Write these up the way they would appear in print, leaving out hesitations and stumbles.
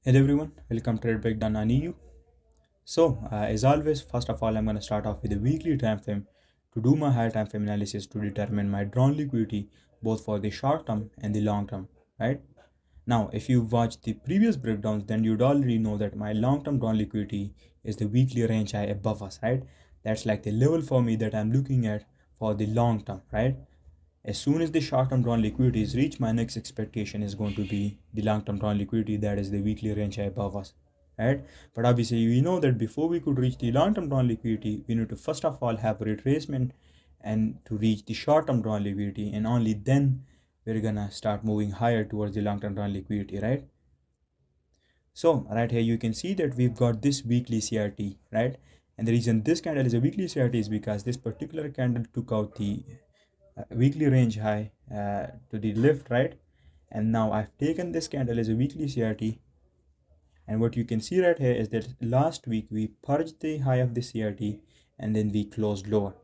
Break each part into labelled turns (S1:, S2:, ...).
S1: Hello everyone, welcome to Trade Breakdown on EU. As always, first of all, I'm going to start off with the weekly time frame to do my higher time frame analysis to determine my drawn liquidity both for the short term and the long term, right? Now, if you watched the previous breakdowns, then you'd already know that my long term drawn liquidity is the weekly range high above us, right? That's like the level for me that I'm looking at for the long term, right? As soon as the short-term drawn liquidity is reached, my next expectation is going to be the long-term drawn liquidity, that is the weekly range high above us, right? But obviously we know that before we could reach the long-term drawn liquidity, we need to first of all have a retracement and to reach the short-term drawn liquidity, and only then we're gonna start moving higher towards the long-term drawn liquidity, right? So right here you can see that we've got this weekly CRT, right? And the reason this candle is a weekly CRT is because this particular candle took out the weekly range high to the left, right? And now I've taken this candle as a weekly CRT, and what you can see right here is that last week we purged the high of the CRT and then we closed lower.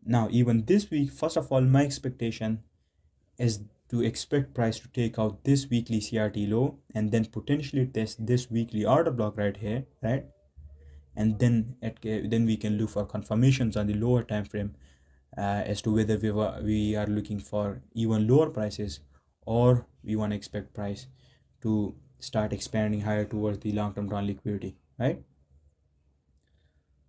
S1: Now even this week, first of all, my expectation is to expect price to take out this weekly CRT low and then potentially test this weekly order block right here, right? And then then we can look for confirmations on the lower time frame as to whether we are looking for even lower prices, or we want to expect price to start expanding higher towards the long-term drawn liquidity, right?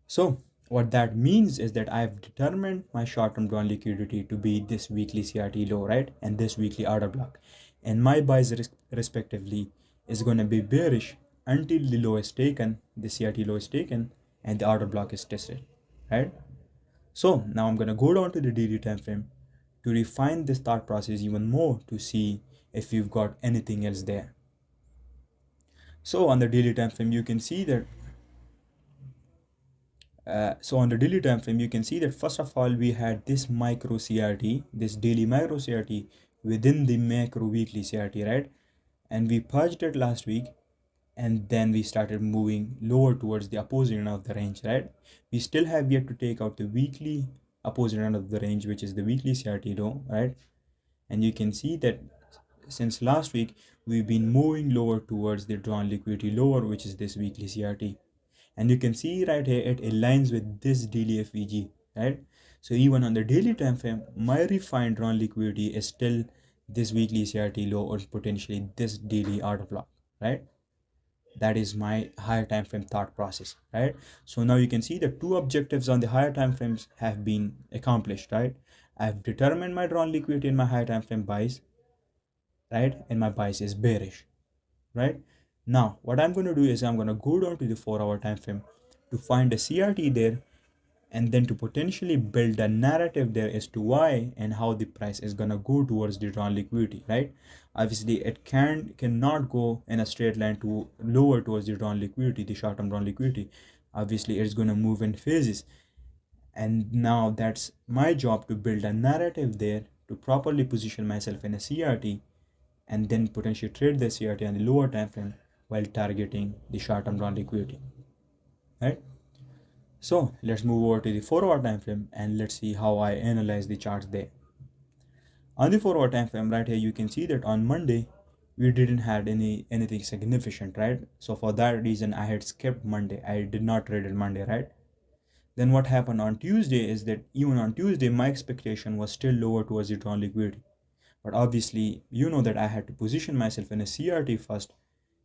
S1: So what that means is that I've determined my short-term drawn liquidity to be this weekly CRT low, right, and this weekly order block, and my buys respectively is going to be bearish until the low is taken, the CRT low is taken, and the order block is tested, right? So now I'm going to go down to the daily time frame to refine this thought process even more to see if we've got anything else there. So on the daily time frame, you can see that first of all we had this micro CRT, this daily micro CRT within the macro weekly CRT, right? And we purged it last week, and then we started moving lower towards the opposite end of the range, right? We still have yet to take out the weekly opposite end of the range, which is the weekly CRT low, right? And you can see that since last week we've been moving lower towards the drawn liquidity lower, which is this weekly CRT. And you can see right here it aligns with this daily FVG, right? So even on the daily time frame, my refined drawn liquidity is still this weekly CRT low or potentially this daily order block, right? That is my higher time frame thought process, right? So now you can see the two objectives on the higher time frames have been accomplished, right? I've determined my drawn liquidity in my higher time frame buys, right? And my bias is bearish, right? Now what I'm going to do is I'm going to go down to the 4-hour time frame to find a CRT there, and then to potentially build a narrative there as to why and how the price is going to go towards the drawn liquidity, right? Obviously it cannot go in a straight line to lower towards the drawn liquidity, the short-term drawn liquidity. Obviously it's going to move in phases, and now that's my job to build a narrative there to properly position myself in a CRT, and then potentially trade the CRT on the lower time frame while targeting the short-term drawn liquidity, right? So let's move over to the 4-hour time frame and let's see how I analyze the charts there. On the 4-hour time frame right here, you can see that on Monday we didn't have anything significant, right? So for that reason I had skipped Monday. I did not trade it Monday, right? Then what happened on Tuesday is that even on Tuesday my expectation was still lower towards the drawn liquidity. But obviously you know that I had to position myself in a CRT first,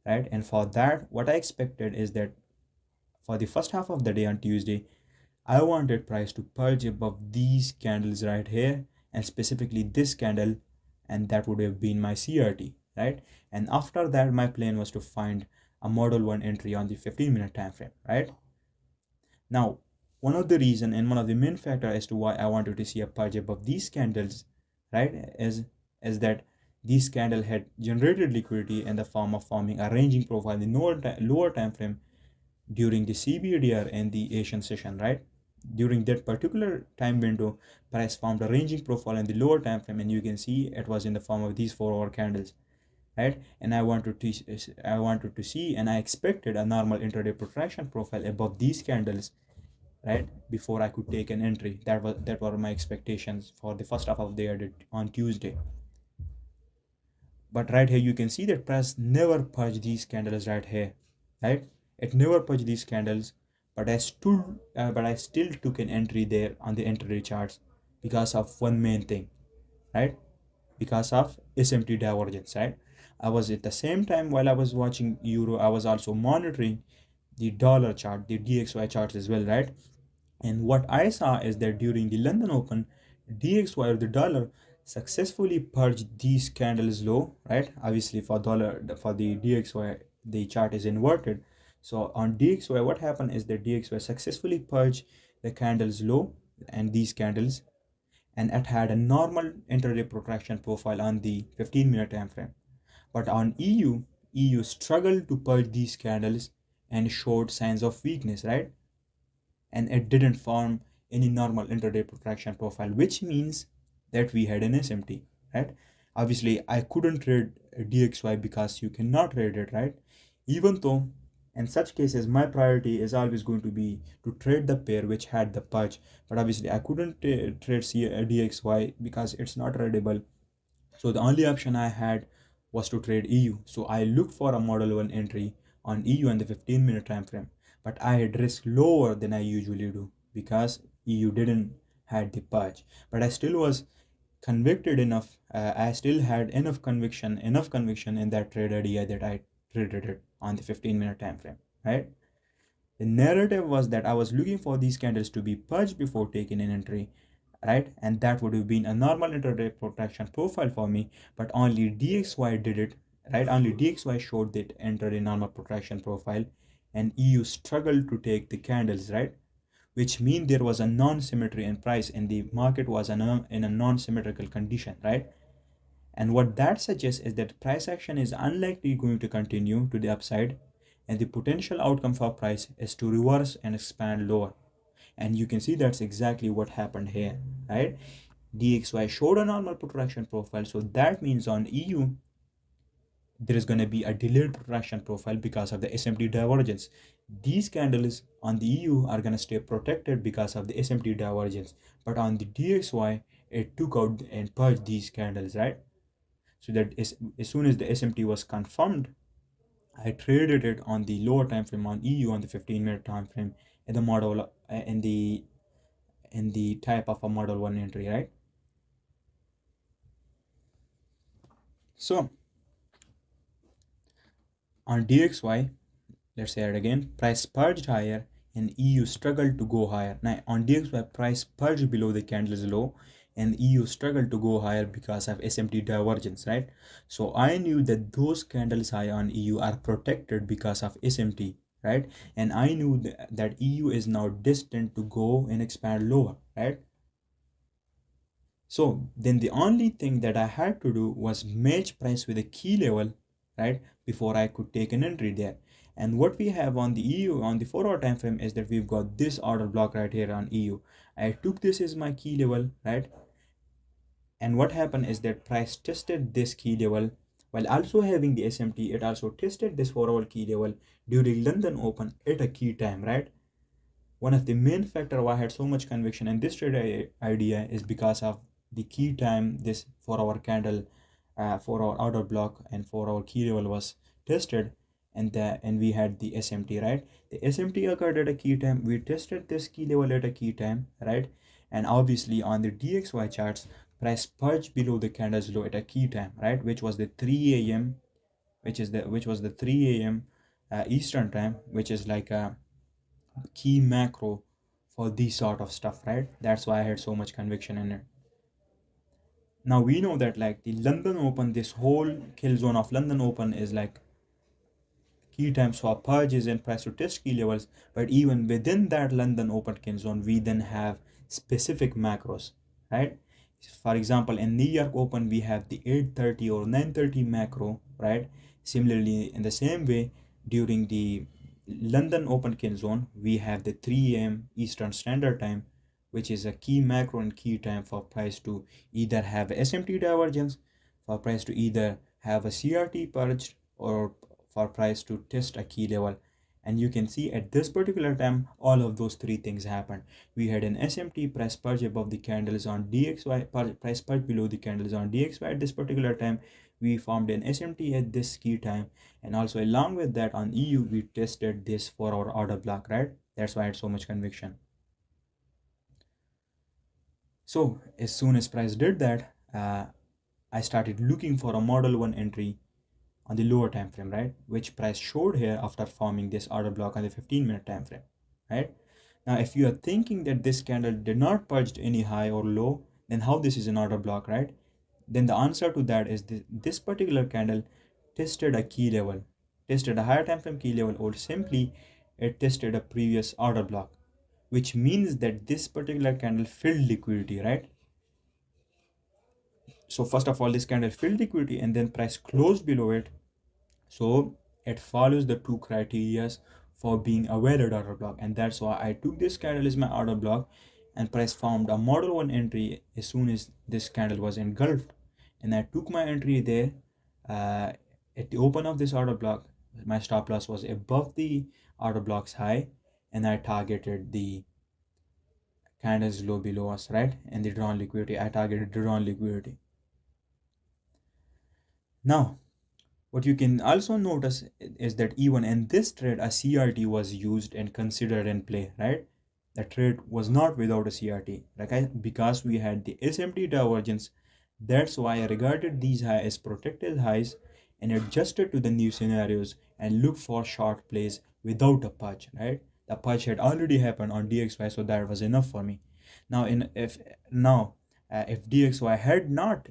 S1: right? And for that what I expected is that for the first half of the day on Tuesday, I wanted price to purge above these candles right here, and specifically this candle, and that would have been my CRT, right? And after that my plan was to find a model 1 entry on the 15-minute time frame, right? Now one of the reason and one of the main factor as to why I wanted to see a purge above these candles, right, is that this candle had generated liquidity in the form of forming a ranging profile in the lower time frame during the CBDR and the Asian session, right? During that particular time window, price formed a ranging profile in the lower time frame, and you can see it was in the form of these 4-hour candles, right? And I wanted to see, and I expected a normal intraday protraction profile above these candles, right, before I could take an entry. That were my expectations for the first half of the year on Tuesday. But right here you can see that price never purged these candles right here, right? It never purged these candles, but I still took an entry there on the intraday charts because of one main thing, right? Because of SMT divergence, right? I was at the same time while I was watching euro, I was also monitoring the dollar chart, the DXY charts as well, right? And what I saw is that during the London Open, DXY or the dollar successfully purged these candles low, right? Obviously for the DXY, the chart is inverted. So on DXY, what happened is that DXY successfully purged the candles low and these candles, and it had a normal intraday protraction profile on the 15-minute time frame. But on EU struggled to purge these candles and showed signs of weakness, right? And it didn't form any normal intraday protraction profile, which means that we had an SMT, right? Obviously, I couldn't trade DXY because you cannot trade it, right? Even though in such cases, my priority is always going to be to trade the pair which had the purge, but obviously I couldn't trade DXY because it's not tradable. So the only option I had was to trade EU. So I looked for a model 1 entry on EU in the 15-minute time frame, but I had risk lower than I usually do because EU didn't had the purge. But I still was convicted enough. I still had enough conviction in that trade idea that I traded it on the 15-minute time frame, right? The narrative was that I was looking for these candles to be purged before taking an entry, right? And that would have been a normal intraday protection profile for me, but only DXY did it, right? Only DXY showed that intraday normal protection profile, and EU struggled to take the candles, right? Which means there was a non-symmetry in price and the market was in a non-symmetrical condition, right? And what that suggests is that price action is unlikely going to continue to the upside, and the potential outcome for price is to reverse and expand lower. And you can see that's exactly what happened here, right? DXY showed a normal protraction profile, so that means on EU there is going to be a delayed protraction profile because of the SMT divergence. These candles on the EU are going to stay protected because of the SMT divergence, but on the DXY it took out and purged these candles, right? So that is, as soon as the SMT was confirmed, I traded it on the lower time frame on EU on the 15-minute time frame in the model in the type of a model 1 entry, right? So on DXY, let's say it again, price purged higher and EU struggled to go higher. Now on DXY, price purged below the candle's low and EU struggled to go higher because of SMT divergence, right? So I knew that those candles high on EU are protected because of SMT, right? And I knew that EU is now destined to go and expand lower, right? So then the only thing that I had to do was match price with a key level, right? Before I could take an entry there. And what we have on the EU on the 4-hour time frame is that we've got this order block right here on EU. I took this as my key level, right? And what happened is that price tested this key level while also having the SMT. It also tested this 4-hour key level during London Open at a key time, right? One of the main factor why I had so much conviction in this trade idea is because of the key time this 4-hour candle, 4-hour order block and 4-hour key level was tested, and we had the SMT, right? The SMT occurred at a key time. We tested this key level at a key time, right? And obviously on the DXY charts, price purged below the candle's low at a key time, right? Which was the 3 a.m. which was the 3 a.m. Eastern time, which is like a key macro for these sort of stuff, right? That's why I had so much conviction in it. Now we know that like the London Open, this whole kill zone of London Open is like key times for purges and price to test key levels, but even within that London Open kill zone, we then have specific macros, right? For example, in New York Open, we have the 8:30 or 9:30 macro, right? Similarly, in the same way, during the London Open kill zone, we have the 3 a.m. Eastern Standard Time, which is a key macro and key time for price to either have SMT divergence, for price to either have a CRT purge, or for price to test a key level. And you can see at this particular time, all of those three things happened. We had an SMT price purge above the candles on DXY, price purge below the candles on DXY at this particular time. we formed an SMT at this key time, and also along with that on EU we tested this for our order block, right? That's why I had so much conviction. So as soon as price did that, I started looking for a model 1 entry on the lower time frame, right, which price showed here after forming this order block on the 15-minute time frame, right? Now if you are thinking that this candle did not purge any high or low, then how this is an order block, right? Then the answer to that is this particular candle tested a key level, tested a higher time frame key level, or simply it tested a previous order block, which means that this particular candle filled liquidity, right? So first of all, this candle filled liquidity and then price closed below it. So it follows the two criterias for being a valid order block, and that's why I took this candle as my order block, and price formed a model 1 entry as soon as this candle was engulfed, and I took my entry there. At the open of this order block, my stop loss was above the order block's high, and I targeted the candles low below us, right? And the drawn liquidity, I targeted drawn liquidity. Now what you can also notice is that even in this trade, a CRT was used and considered in play, right? The trade was not without a CRT, because we had the SMT divergence. That's why I regarded these highs as protected highs and adjusted to the new scenarios and looked for short plays without a purge, right? The purge had already happened on DXY, so that was enough for me. Now, if DXY had not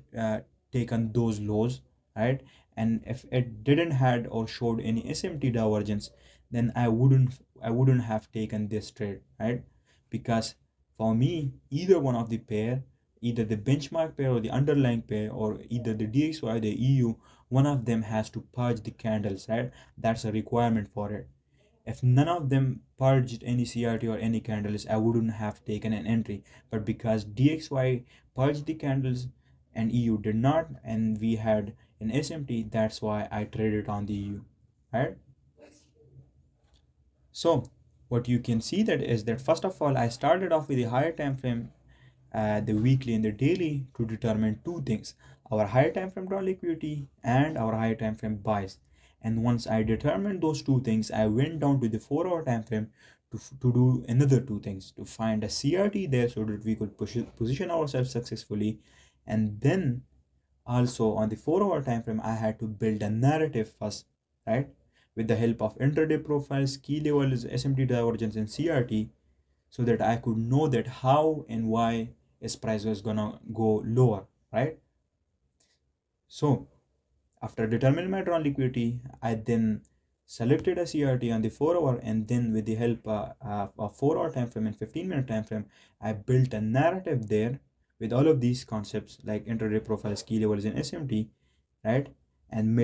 S1: taken those lows, right, and if it didn't had or showed any SMT divergence, then I wouldn't have taken this trade, right? Because for me, either one of the pair, either the benchmark pair or the underlying pair, or either the DXY or the EU, one of them has to purge the candles, right? That's a requirement for it. If none of them purged any CRT or any candles, I wouldn't have taken an entry. But because DXY purged the candles and EU did not, and we had an SMT, that's why I traded on the EU, right? So what you can see that is that first of all, I started off with a higher time frame, the weekly and the daily, to determine two things: our higher time frame draw liquidity and our higher time frame buys. And once I determined those two things, I went down to the 4-hour time frame to do another two things: to find a CRT there so that we could position ourselves successfully, and then also on the 4-hour time frame I had to build a narrative first, right, with the help of intraday profiles, key levels, SMT divergence, and CRT, so that I could know that how and why its price was gonna go lower, right? So after determining my drawn liquidity, I then selected a CRT on the 4-hour, and then with the help of 4-hour time frame and 15-minute time frame, I built a narrative there with all of these concepts like intraday profiles, key levels, and SMT, right? And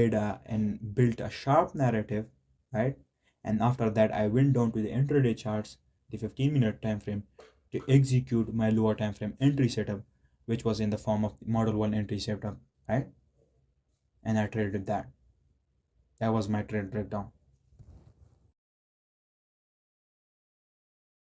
S1: built a sharp narrative, right? And after that, I went down to the intraday charts, the 15-minute time frame, to execute my lower time frame entry setup, which was in the form of model 1 entry setup, right? And I traded that. That was my trade breakdown.